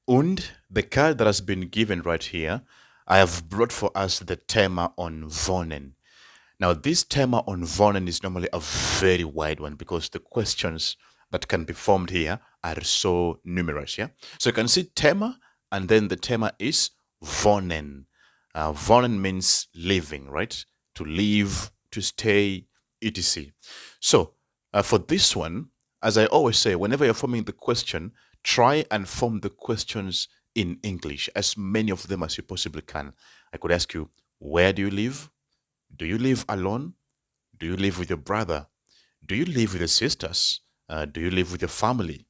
Und the card that has been given right here, I have brought for us the tema on wohnen. Now, this tema on wohnen is normally a very wide one because the questions that can be formed here are so numerous. Yeah. So you can see tema, and then the tema is wohnen. Wohnen means living, right? To live, to stay, etc. So for this one, as I always say, whenever you're forming the question, try and form the questions in English, as many of them as you possibly can. I could ask you, where do you live? Do you live alone? Do you live with your brother? Do you live with your sisters? Do you live with your family?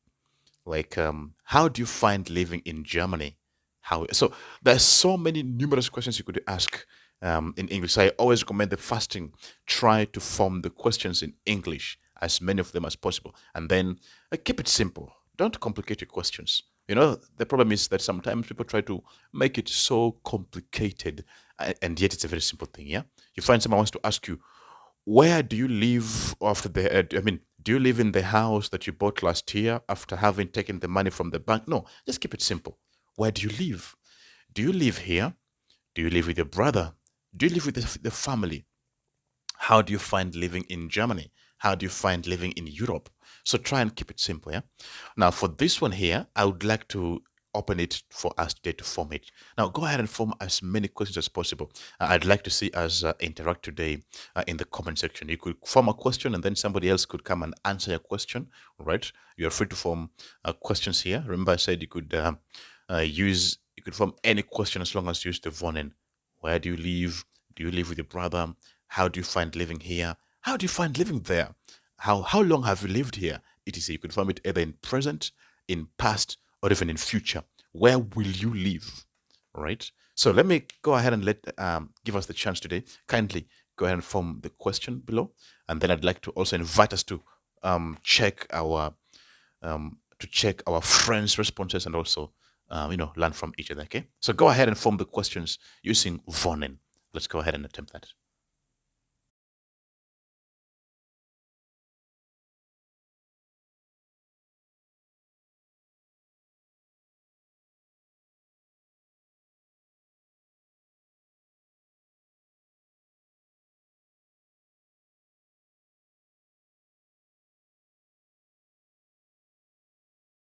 Like, how do you find living in Germany? How so? There's so many numerous questions you could ask in English. So I always recommend the fasting. Try to form the questions in English, as many of them as possible, and then keep it simple. Don't complicate your questions. You know, the problem is that sometimes people try to make it so complicated, and yet it's a very simple thing. Yeah, you find someone wants to ask you, where do you live after the? I mean, do you live in the house that you bought last year after having taken the money from the bank? No, just keep it simple. Where do you live? Do you live here? Do you live with your brother? Do you live with the family? How do you find living in Germany? How do you find living in Europe? So try and keep it simple, yeah? Now, for this one here, I would like to open it for us today to form it. Now, go ahead and form as many questions as possible. I'd like to see us interact today in the comment section. You could form a question and then somebody else could come and answer your question, right? You're free to form questions here. Remember, I said you could form any question as long as you use the vonen. Where do you live? Do you live with your brother? How do you find living here? How do you find living there? How long have you lived here? Etc. You could form it either in present, in past, or even in future. Where will you live? Right? So let me go ahead and give us the chance today. Kindly go ahead and form the question below, and then I'd like to also invite us to check our friends' responses and also learn from each other. Okay. So go ahead and form the questions using Vonen. Let's go ahead and attempt that.